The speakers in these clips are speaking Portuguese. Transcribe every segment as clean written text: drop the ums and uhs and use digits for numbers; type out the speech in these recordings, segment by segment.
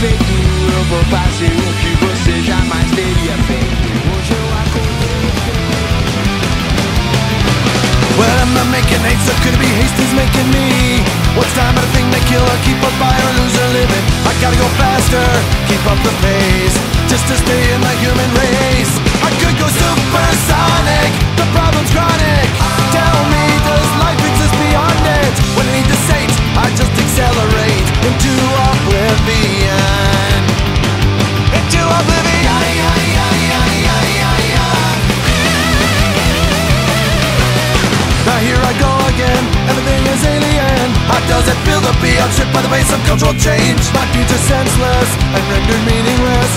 feito, eu vou fazer o que você jamais teria feito. Hoje eu acordei. Well, I'm not making hate, so could it be Hastings making me? What's time at a thing that kill or keep up by or lose a living? I gotta go faster, keep up the pace, just to stay in the human race. I could go supersonic, the problem's chronic. Tell me, does life exist beyond it? When I need to sate, I just accelerate into oblivion. Into oblivion. Now here I go again, everything is alien. How does it feel to be outstripped by the pace of cultural change? My future senseless and rendered meaningless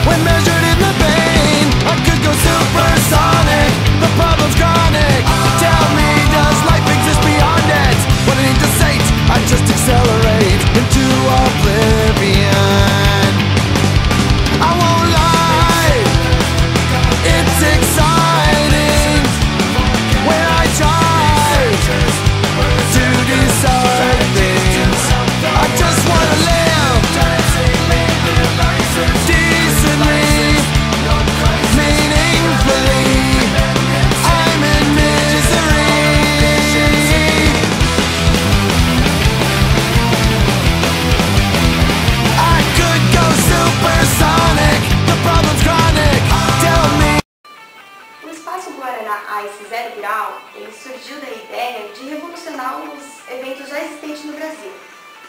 when measured in the pain. I could go supersonic, the problem's chronic. Tell me, does life exist beyond it? When I need to sate, I just accelerate into oblivion. I won't lie, it's exciting when I try to decide things. I just wanna live decently, meaningfully. I'm in misery. I could go supersonic, the problem's chronic. Tell me. O Espaço Guaraná Ice Zero Grau, ele surgiu da ideia de revolucionar os eventos já existentes no Brasil.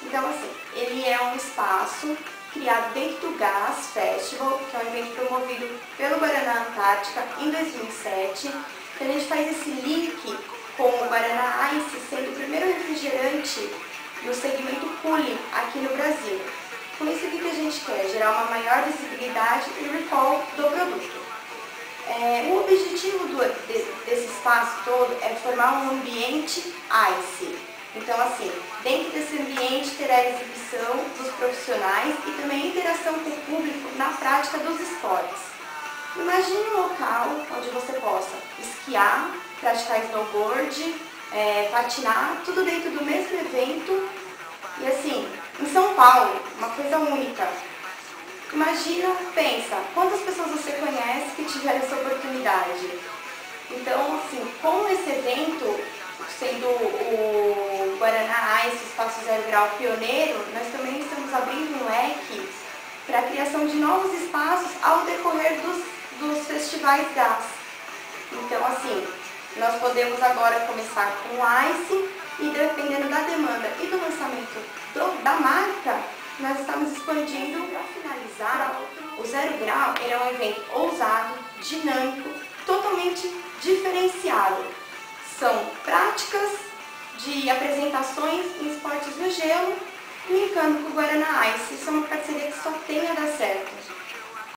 Então, assim, ele é um espaço criado dentro do GAS Festival, que é um evento promovido pelo Guaraná Antártica em 2007. Então, a gente faz esse link com o Guaraná Ice sendo o primeiro refrigerante no segmento cooling aqui no Brasil. Com isso, o que a gente quer? Gerar uma maior visibilidade e recall do produto. O objetivo desse espaço todo é formar um ambiente ICE. Então, assim, dentro desse ambiente terá a exibição dos profissionais e também a interação com o público na prática dos esportes. Imagine um local onde você possa esquiar, praticar snowboard, patinar, tudo dentro do mesmo evento. E assim, em São Paulo, uma coisa única. Imagina, pensa, quantas pessoas você conhece que tiveram essa oportunidade? Então, assim, com esse evento, sendo o Guaraná Ice, Espaço Zero Grau pioneiro, nós também estamos abrindo um leque para a criação de novos espaços ao decorrer dos festivais GAS. Então, assim, nós podemos agora começar com o Ice e, dependendo da demanda e do lançamento da marca, nós estamos expandindo. Para finalizar, o Zero Grau é um evento ousado, dinâmico, totalmente diferenciado. São práticas de apresentações em esportes no gelo, linkando com o Guaraná Ice. Isso é uma parceria que só tem a dar certo.